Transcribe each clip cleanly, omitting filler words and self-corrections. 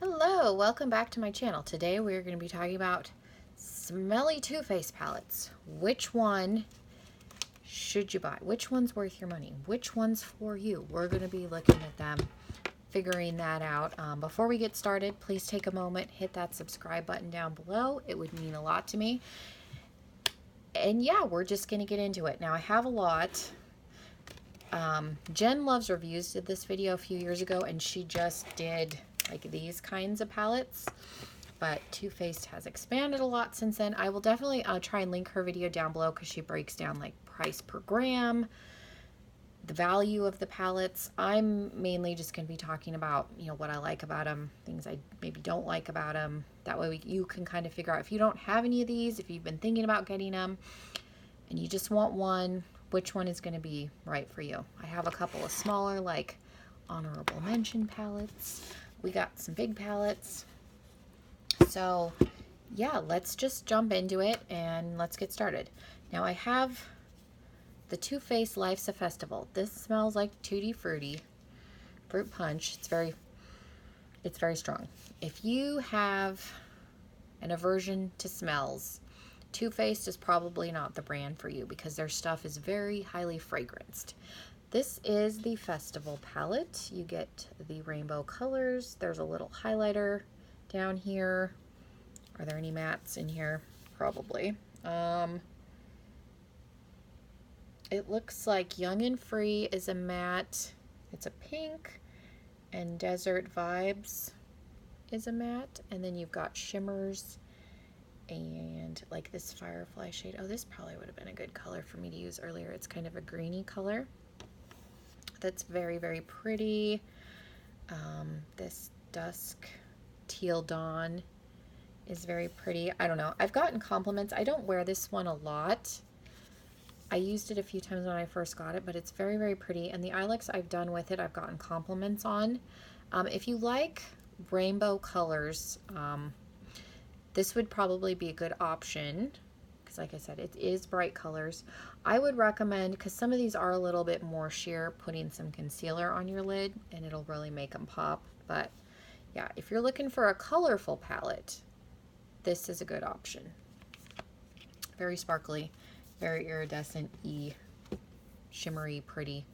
Hello, welcome back to my channel. Today we're going to be talking about smelly Too Faced palettes. Which one should you buy? Which one's worth your money? Which one's for you? We're going to be looking at them, figuring that out. Before we get started, please take a moment, hit that subscribe button down below. It would mean a lot to me. And yeah, we're just going to get into it. Now I have a lot. Jen Luvs Reviews did this video a few years ago, and she just did like these kinds of palettes, but Too Faced has expanded a lot since then. I will definitely try and link her video down below because she breaks down like price per gram, the value of the palettes. I'm mainly just going to be talking about, you know, what I like about them, things I maybe don't like about them. That way you can kind of figure out if you don't have any of these, if you've been thinking about getting them and you just want one, which one is going to be right for you. I have a couple of smaller like honorable mention palettes. We got some big palettes. So yeah, let's just jump into it and let's get started. Now I have the Too Faced Life's a Festival. This smells like Tutti Frutti fruit punch. It's very strong. If you have an aversion to smells, Too Faced is probably not the brand for you because their stuff is very highly fragranced. This is the Festival palette. You get the rainbow colors. There's a little highlighter down here. Are there any mattes in here? Probably. It looks like Young and Free is a matte. It's a pink, and Desert Vibes is a matte. And then you've got shimmers and like this Firefly shade. Oh, this probably would have been a good color for me to use earlier. It's kind of a greeny color. That's very, very pretty. This Dusk Teal Dawn is very pretty. I don't know. I've gotten compliments. I don't wear this one a lot. I used it a few times when I first got it, but it's very, very pretty. And the eye looks I've done with it, I've gotten compliments on. If you like rainbow colors, this would probably be a good option. Like I said, it is bright colors. I would recommend, because some of these are a little bit more sheer, putting some concealer on your lid and it'll really make them pop. But yeah, if you're looking for a colorful palette, this is a good option. Very sparkly, very iridescent-y, shimmery, pretty.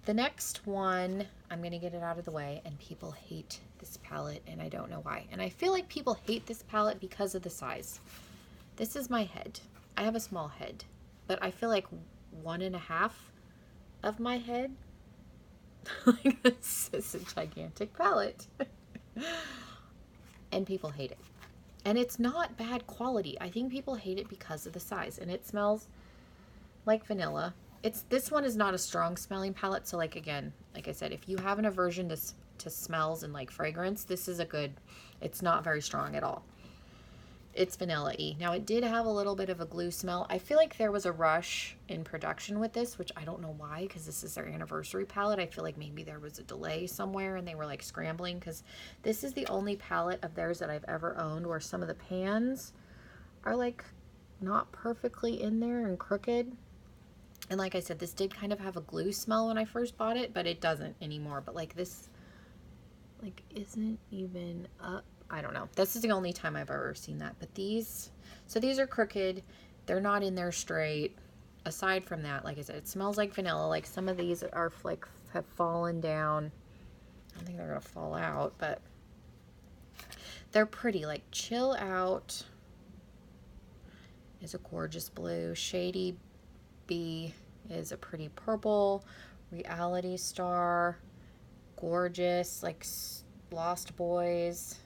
The next one, I'm going to get it out of the way, and people hate this palette and I don't know why. And I feel like people hate this palette because of the size. This is my head. I have a small head, but I feel like 1.5 of my head. Like this is a gigantic palette. And people hate it. And it's not bad quality. I think people hate it because of the size. And it smells like vanilla. This one is not a strong smelling palette. So like, again, like I said, if you have an aversion to smells and like fragrance, this is a good, it's not very strong at all. It's vanilla-y. Now it did have a little bit of a glue smell. I feel like there was a rush in production with this, which I don't know why, because this is their anniversary palette. I feel like maybe there was a delay somewhere and they were like scrambling, because this is the only palette of theirs that I've ever owned where some of the pans are like not perfectly in there and crooked. And like I said, this did kind of have a glue smell when I first bought it, but it doesn't anymore. But like this like isn't even up. I don't know. This is the only time I've ever seen that. But these are crooked. They're not in there straight. Aside from that, like I said, it smells like vanilla. Like some of these are like have fallen down. I don't think they're gonna fall out, but they're pretty. Like Chill Out is a gorgeous blue. Shady Bee is a pretty purple. Reality Star, gorgeous. Like Lost Boys,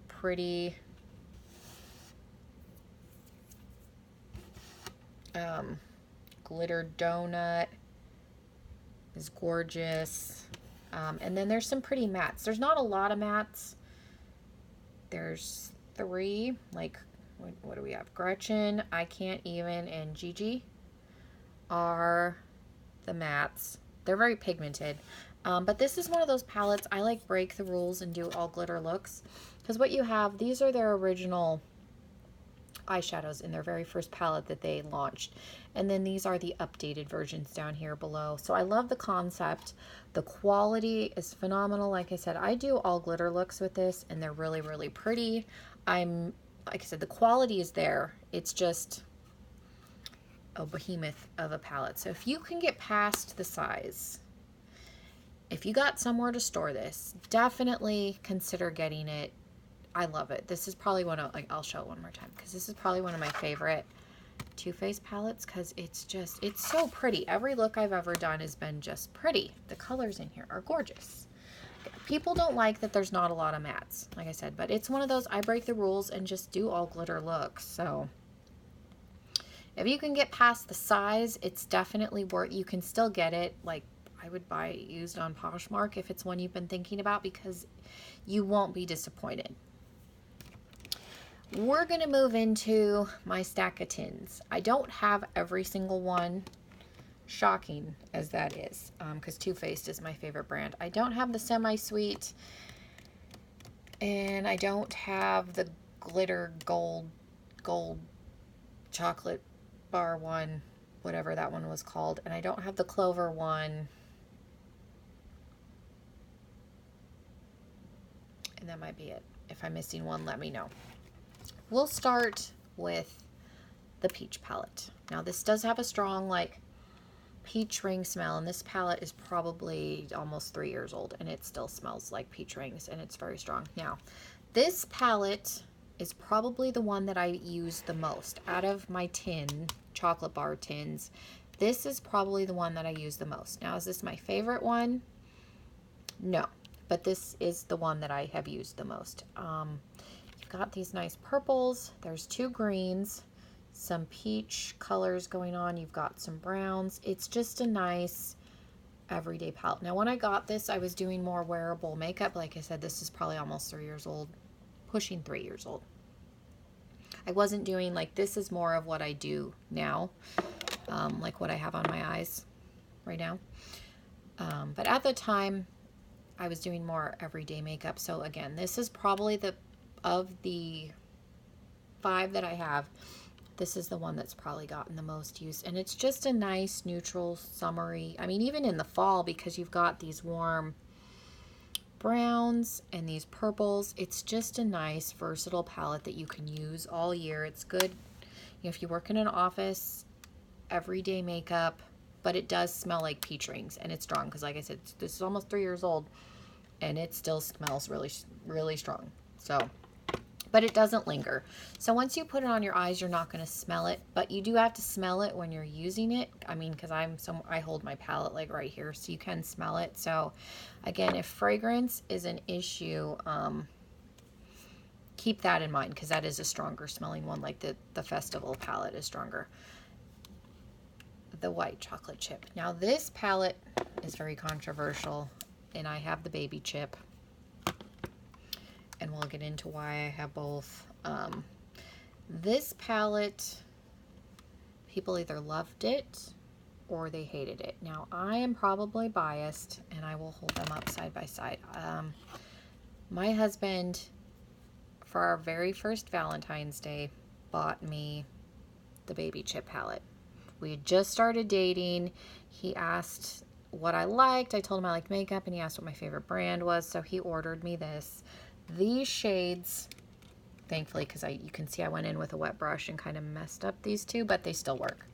pretty. Glitter Donut is gorgeous. And then there's some pretty mattes. There's not a lot of mattes. There's 3. Like, what do we have? Gretchen, I Can't Even, and Gigi are the mattes. They're very pigmented. But this is one of those palettes I like break the rules and do all glitter looks. Because what you have, these are their original eyeshadows in their very first palette that they launched. And then these are the updated versions down here below. So I love the concept. The quality is phenomenal. Like I said, I do all glitter looks with this, and they're really, really pretty. Like I said, the quality is there. It's just a behemoth of a palette. So if you can get past the size, if you got somewhere to store this, definitely consider getting it. I love it. This is probably one of, like, I'll show it one more time, because this is probably one of my favorite Too Faced palettes, because it's so pretty. Every look I've ever done has been just pretty. The colors in here are gorgeous. People don't like that there's not a lot of mattes, like I said, but it's one of those, I break the rules and just do all glitter looks. So if you can get past the size, it's definitely worth, you can still get it. Like, I would buy it used on Poshmark if it's one you've been thinking about, because you won't be disappointed. We're going to move into my stack of tins. I don't have every single one, shocking as that is, because Too Faced is my favorite brand. I don't have the semi-sweet, and I don't have the glitter gold chocolate bar one, whatever that one was called, and I don't have the clover one, and that might be it. If I'm missing one, let me know. We'll start with the peach palette. Now this does have a strong, like, peach ring smell, and this palette is probably almost 3 years old, and it still smells like peach rings, and it's very strong. Now this palette is probably the one that I use the most out of my chocolate bar tins. This is probably the one that I use the most. Now, is this my favorite one? No, but this is the one that I have used the most. You've got these nice purples, there's 2 greens, some peach colors going on, you've got some browns. It's just a nice everyday palette. Now when I got this, I was doing more wearable makeup. Like I said, this is probably almost 3 years old, pushing 3 years old. I wasn't doing, like, this is more of what I do now, like what I have on my eyes right now. But at the time, I was doing more everyday makeup. So again, this is probably of the 5 that I have, this is the one that's probably gotten the most use. And it's just a nice, neutral, summery, I mean, even in the fall, because you've got these warm browns and these purples, it's just a nice, versatile palette that you can use all year. It's good, you know, if you work in an office, everyday makeup, but it does smell like peach rings, and it's strong, because like I said, this is almost 3 years old, and it still smells really, really strong. So, but it doesn't linger. So once you put it on your eyes, you're not going to smell it, but you do have to smell it when you're using it. I mean, because I hold my palette like right here, so you can smell it. So again, if fragrance is an issue, keep that in mind, because that is a stronger smelling one. Like the Festival palette is stronger. The white chocolate chip. Now this palette is very controversial, and I have the baby chip, and we'll get into why I have both. This palette, people either loved it or they hated it. Now I am probably biased, and I will hold them up side by side. My husband, for our very first Valentine's Day, bought me the baby chip palette. We had just started dating. He asked what I liked. I told him I liked makeup, and he asked what my favorite brand was, so he ordered me this. These shades, thankfully, because you can see I went in with a wet brush and kind of messed up these two, but they still work,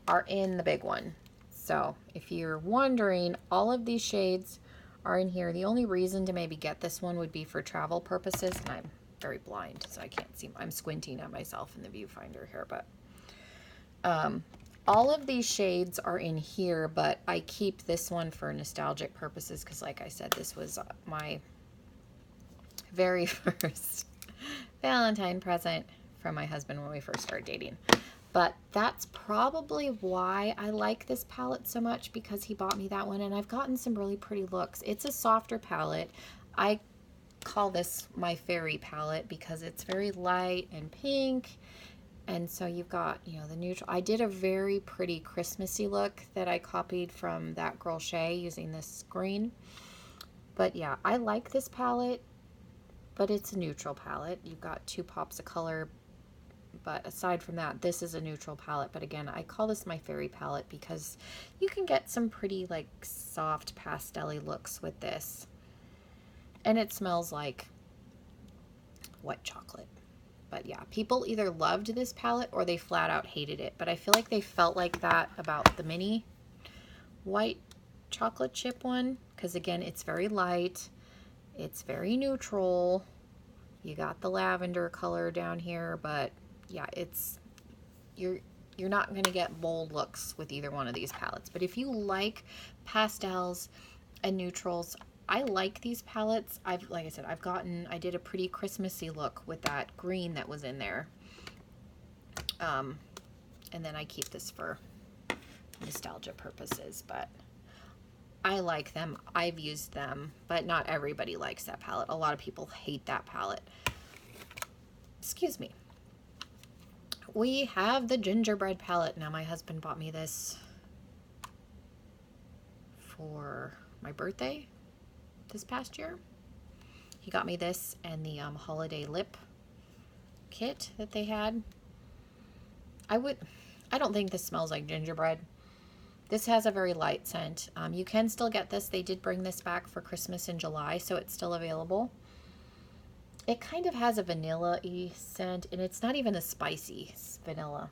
are in the big one. So if you're wondering, all of these shades are in here. The only reason to maybe get this one would be for travel purposes, and I'm very blind, so I can't see. I'm squinting at myself in the viewfinder here, but all of these shades are in here, but I keep this one for nostalgic purposes, because like I said, this was my very first Valentine present from my husband when we first started dating. But that's probably why I like this palette so much, because he bought me that one, and I've gotten some really pretty looks. It's a softer palette. I call this my fairy palette because it's very light and pink. And so you've got, you know, the neutral. I did a very pretty Christmassy look that I copied from That Girl Shay using this green. But yeah, I like this palette. but it's a neutral palette. You've got 2 pops of color, but aside from that, this is a neutral palette. But again, I call this my fairy palette because you can get some pretty like soft pastel-y looks with this. And it smells like white chocolate. But yeah, people either loved this palette or they flat out hated it. But I feel like they felt like that about the mini white chocolate chip one, because again, it's very light, it's very neutral. You got the lavender color down here, but yeah, it's you're not going to get bold looks with either one of these palettes. But if you like pastels and neutrals, I like these palettes. Like I said, I did a pretty Christmassy look with that green that was in there. And then I keep this for nostalgia purposes, but I like them. I've used them, but not everybody likes that palette. A lot of people hate that palette. Excuse me. We have the Gingerbread palette. Now my husband bought me this for my birthday this past year. He got me this and the holiday lip kit that they had. I don't think this smells like gingerbread. This has a very light scent. You can still get this. They did bring this back for Christmas in July, so it's still available. It kind of has a vanilla-y scent, and it's not even a spicy vanilla.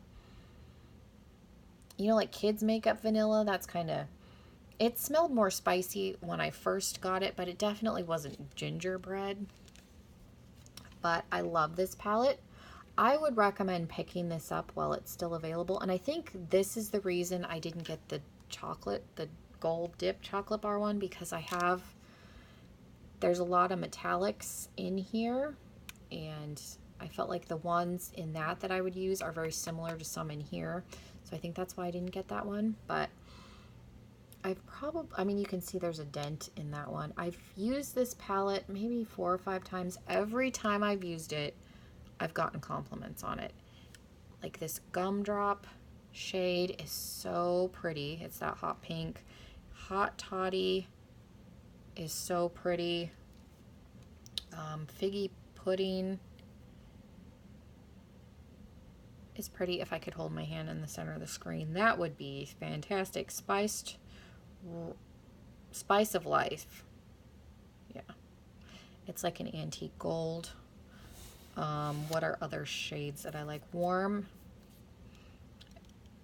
You know, like kids makeup vanilla, that's kind of... It smelled more spicy when I first got it, but it definitely wasn't gingerbread. But I love this palette. I would recommend picking this up while it's still available. And I think this is the reason I didn't get the gold dip chocolate bar one, because there's a lot of metallics in here. And I felt like the ones in that I would use are very similar to some in here. So I think that's why I didn't get that one. But I mean, you can see there's a dent in that one. I've used this palette maybe 4 or 5 times. Every time I've used it, I've gotten compliments on it. Like this Gumdrop shade is so pretty. It's that hot pink. Hot Toddy is so pretty. Figgy Pudding is pretty. If I could hold my hand in the center of the screen, that would be fantastic. Spice of Life. Yeah. It's like an antique gold. What are other shades that I like? Warm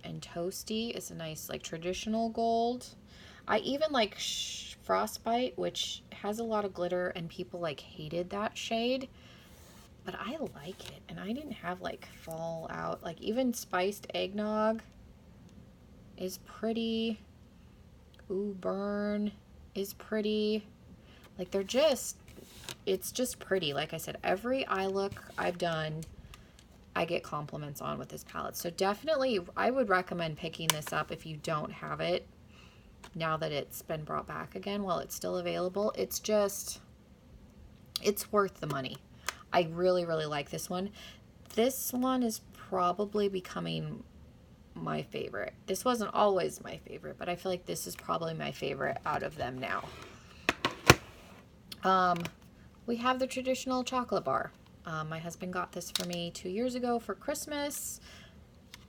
and Toasty is a nice like traditional gold. I even like Frostbite, which has a lot of glitter, and people like hated that shade, but I like it, and I didn't have like fallout. Like even Spiced Eggnog is pretty. Ooh, Burn is pretty. Like it's just pretty. Like I said, every eye look I've done, I get compliments on with this palette. So definitely, I would recommend picking this up if you don't have it, now that it's been brought back again while it's still available. It's worth the money. I really, really like this one. This one is probably becoming my favorite. This wasn't always my favorite, but I feel like this is probably my favorite out of them now. We have the traditional chocolate bar. My husband got this for me 2 years ago for Christmas.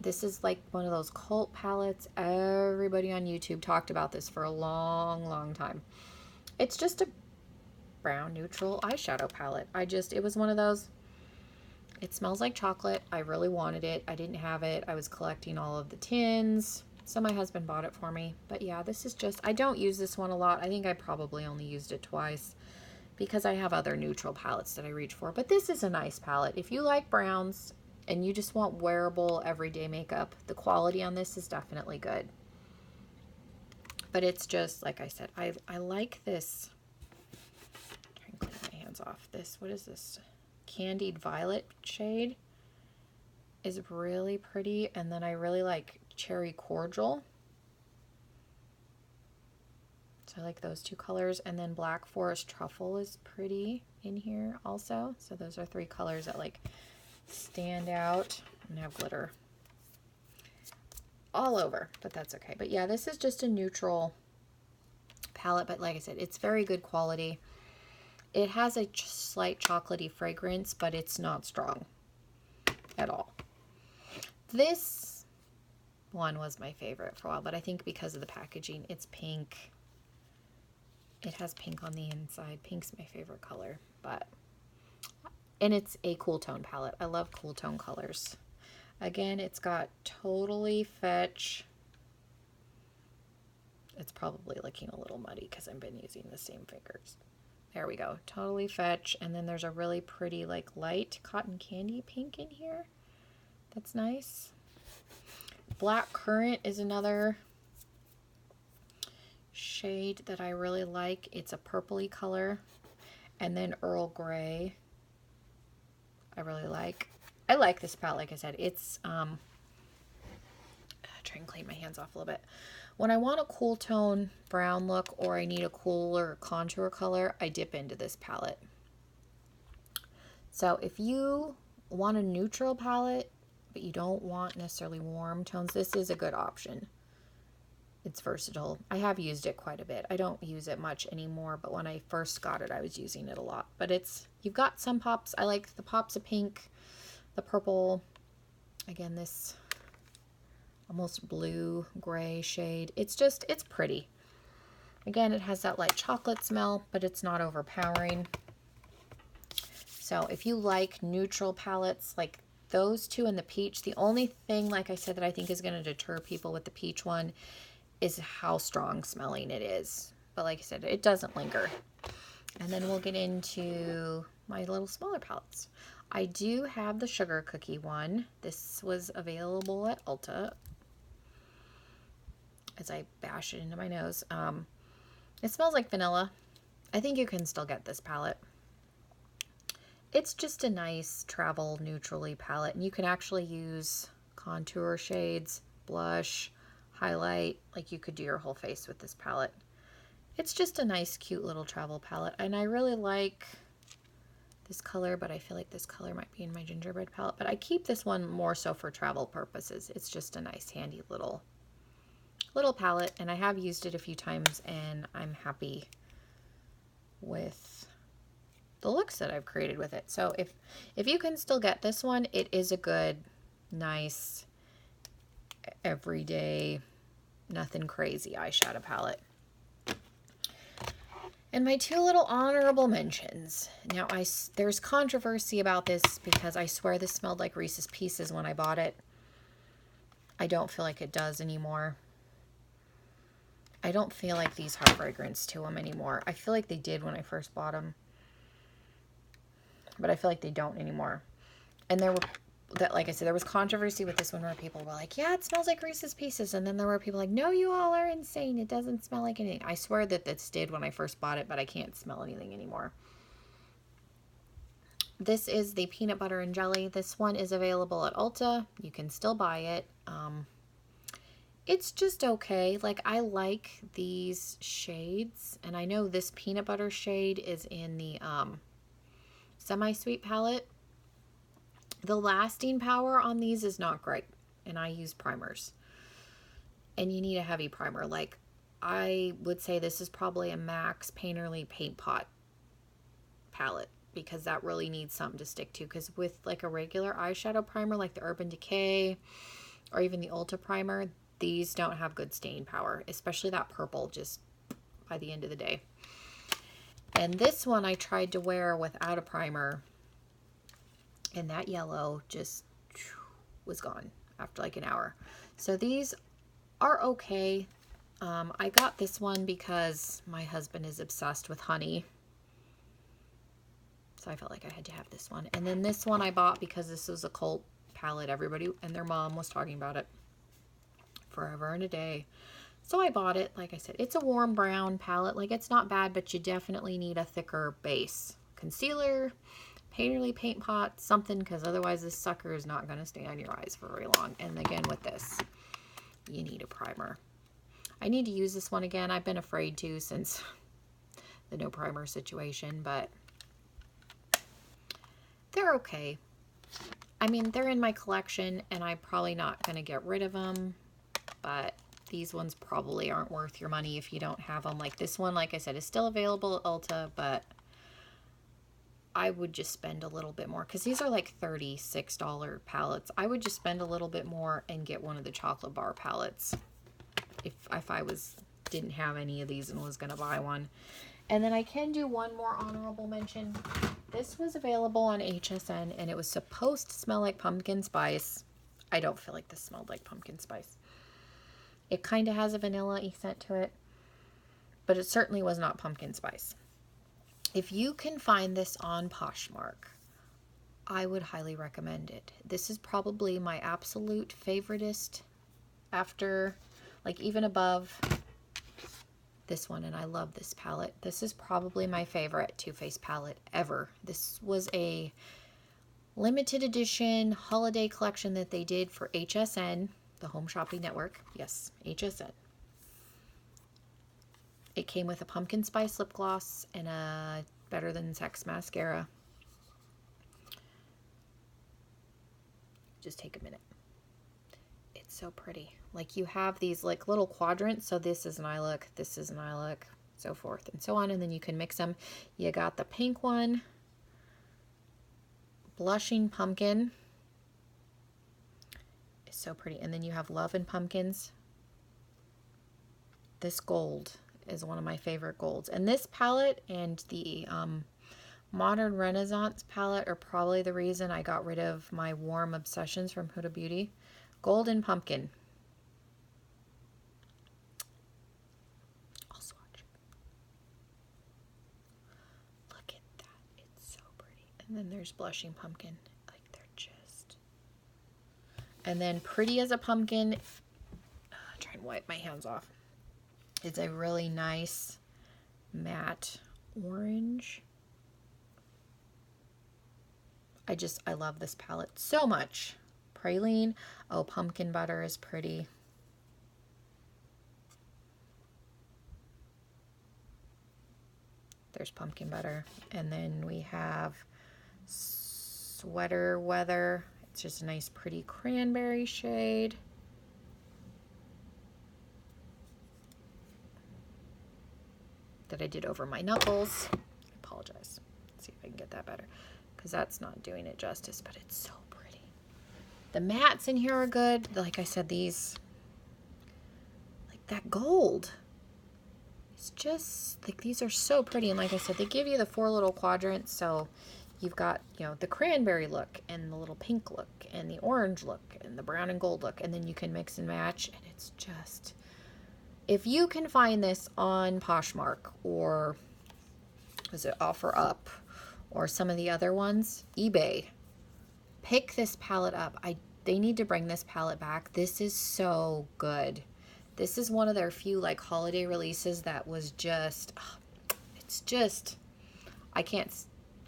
This is like one of those cult palettes. Everybody on YouTube talked about this for a long, long time. It's just a brown neutral eyeshadow palette. It was one of those. It smells like chocolate. I really wanted it. I didn't have it. I was collecting all of the tins, so my husband bought it for me. But yeah, this is just, I don't use this one a lot. I think I probably only used it twice because I have other neutral palettes that I reach for. But this is a nice palette. If you like browns and you just want wearable everyday makeup, the quality on this is definitely good. But it's just, like I said, I like this. I'm trying to clean my hands off. What is this? Candied Violet shade is really pretty. And then I really like Cherry Cordial. So I like those 2 colors. And then Black Forest Truffle is pretty in here also. So those are 3 colors that like stand out and have glitter all over, but that's okay. But yeah, this is just a neutral palette, but like I said, it's very good quality. It has a slight chocolatey fragrance, but it's not strong at all. This one was my favorite for a while, but I think because of the packaging, it's pink. It has pink on the inside. Pink's my favorite color, and it's a cool tone palette. I love cool tone colors. Again, it's got Totally Fetch. It's probably looking a little muddy because I've been using the same fingers. There we go. Totally Fetch. And then there's a really pretty, like, light cotton candy pink in here. That's nice. Black Currant is another shade that I really like. It's a purpley color. And then Earl Grey, I really like. I like this palette, like I said. It's, try and clean my hands off a little bit. When I want a cool tone brown look or I need a cooler contour color, I dip into this palette. So if you want a neutral palette, but you don't want necessarily warm tones, this is a good option. It's versatile. I have used it quite a bit. I don't use it much anymore, but when I first got it, I was using it a lot. But you've got some pops. I like the pops of pink, the purple. Again, this almost blue gray shade. It's pretty. Again, it has that light chocolate smell, but it's not overpowering. So if you like neutral palettes like those two and the peach, the only thing, like I said, that I think is going to deter people with the peach one is how strong smelling it is. But like I said, it doesn't linger. And then we'll get into my little smaller palettes. I do have the sugar cookie one. This was available at Ulta. As I bash it into my nose. It smells like vanilla. I think you can still get this palette. It's just a nice travel neutrally palette, and you can actually use contour shades, blush, highlight, like you could do your whole face with this palette. It's just a nice, cute little travel palette, and I really like this color, but I feel like this color might be in my Gingerbread palette, but I keep this one more so for travel purposes. It's just a nice, handy little palette, and I have used it a few times, and I'm happy with the looks that I've created with it. So if you can still get this one, it is a good, nice, everyday, nothing crazy eyeshadow palette. And my two little honorable mentions. Now, there's controversy about this because I swear this smelled like Reese's Pieces when I bought it. I don't feel like it does anymore. I don't feel like these have fragrance to them anymore. I feel like they did when I first bought them, but I feel like they don't anymore. And like I said, there was controversy with this one where people were like, yeah, it smells like Reese's Pieces. And then there were people like, no, you all are insane. It doesn't smell like anything. I swear that this did when I first bought it, but I can't smell anything anymore. This is the Peanut Butter and Jelly. This one is available at Ulta. You can still buy it. It's just okay. Like, I like these shades, and I know this peanut butter shade is in the semi-sweet palette. The lasting power on these is not great, and I use primers, and you need a heavy primer. Like, I would say this is probably a Max Painterly Paint Pot palette, because that really needs something to stick to, because with like a regular eyeshadow primer like the Urban Decay or even the Ulta primer, these don't have good stain power, especially that purple, just by the end of the day. And this one I tried to wear without a primer, and that yellow just was gone after like an hour. So these are okay. I got this one because my husband is obsessed with honey, so I felt like I had to have this one. And then this one I bought because this was a cult palette. Everybody and their mom was talking about it forever and a day. So I bought it. Like I said, it's a warm brown palette. Like, it's not bad, but you definitely need a thicker base. Concealer, Painterly Paint Pot, something, because otherwise this sucker is not going to stay on your eyes for very long. And again, with this, you need a primer. I need to use this one again. I've been afraid to since the no primer situation, but they're okay. I mean, they're in my collection, and I'm probably not going to get rid of them, but these ones probably aren't worth your money if you don't have them. Like this one, like I said, is still available at Ulta, but I would just spend a little bit more, because these are like $36 palettes. I would just spend a little bit more and get one of the chocolate bar palettes if I didn't have any of these and was going to buy one. And then I can do one more honorable mention. This was available on HSN, and it was supposed to smell like pumpkin spice. I don't feel like this smelled like pumpkin spice. It kind of has a vanilla-y scent to it, but it certainly was not pumpkin spice. If you can find this on Poshmark, I would highly recommend it. This is probably my absolute favoritist after, like even above this one, and I love this palette. This is probably my favorite Too Faced palette ever. This was a limited edition holiday collection that they did for HSN, the Home Shopping Network. Yes, HSN. It came with a pumpkin spice lip gloss and a Better Than Sex mascara. Just take a minute. It's so pretty. Like you have these like little quadrants. So this is an eye look, this is an eye look, so forth and so on. And then you can mix them. You got the pink one, blushing pumpkin. It's so pretty. And then you have love and pumpkins. This gold is one of my favorite golds. And this palette and the Modern Renaissance palette are probably the reason I got rid of my Warm Obsessions from Huda Beauty. Gold and pumpkin. I'll swatch. Look at that. It's so pretty. And then there's blushing pumpkin. Like they're just... And then Pretty as a Pumpkin. I'll try and wipe my hands off. It's a really nice matte orange. I love this palette so much. Praline. Oh, pumpkin butter is pretty. There's pumpkin butter. And then we have Sweater Weather. It's just a nice pretty cranberry shade. That I did over my knuckles. I apologize. Let's see if I can get that better, because that's not doing it justice, but it's so pretty. The mattes in here are good. Like I said, these, like that gold, it's just like, these are so pretty. And like I said, they give you the 4 little quadrants. So you've got, you know, the cranberry look and the little pink look and the orange look and the brown and gold look. And then you can mix and match, and it's just... If you can find this on Poshmark, or was it OfferUp, or some of the other ones, eBay, pick this palette up. They need to bring this palette back. This is so good. This is one of their few like holiday releases that was just, it's just, I can't,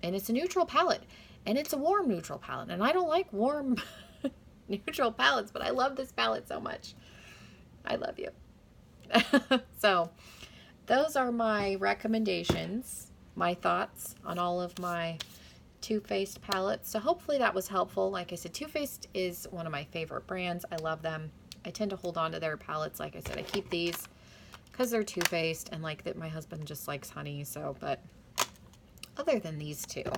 and it's a neutral palette, and it's a warm neutral palette, and I don't like warm neutral palettes, but I love this palette so much. I love you. So those are my recommendations, my thoughts on all of my Too Faced palettes. So hopefully that was helpful. Like I said, Too Faced is one of my favorite brands. I love them. I tend to hold on to their palettes. Like I said, I keep these because they're Too Faced, and like that my husband just likes honey. So, but other than these two,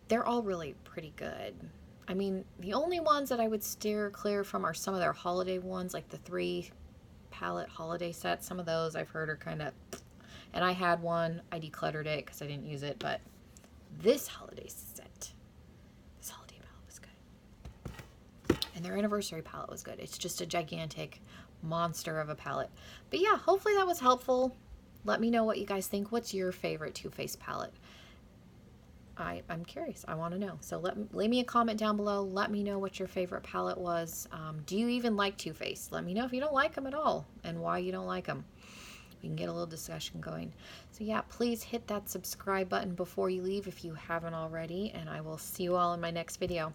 they're all really pretty good. I mean, the only ones that I would steer clear from are some of their holiday ones, like the 3 palette holiday sets. Some of those I've heard are kind of, and I had one, I decluttered it because I didn't use it, but this holiday set, this holiday palette was good. And their anniversary palette was good. It's just a gigantic monster of a palette. But yeah, hopefully that was helpful. Let me know what you guys think. What's your favorite Too Faced palette? I'm curious. I want to know. So leave me a comment down below. Let me know what your favorite palette was. Do you even like Too Faced? Let me know if you don't like them at all and why you don't like them. We can get a little discussion going. So yeah, please hit that subscribe button before you leave if you haven't already, and I will see you all in my next video.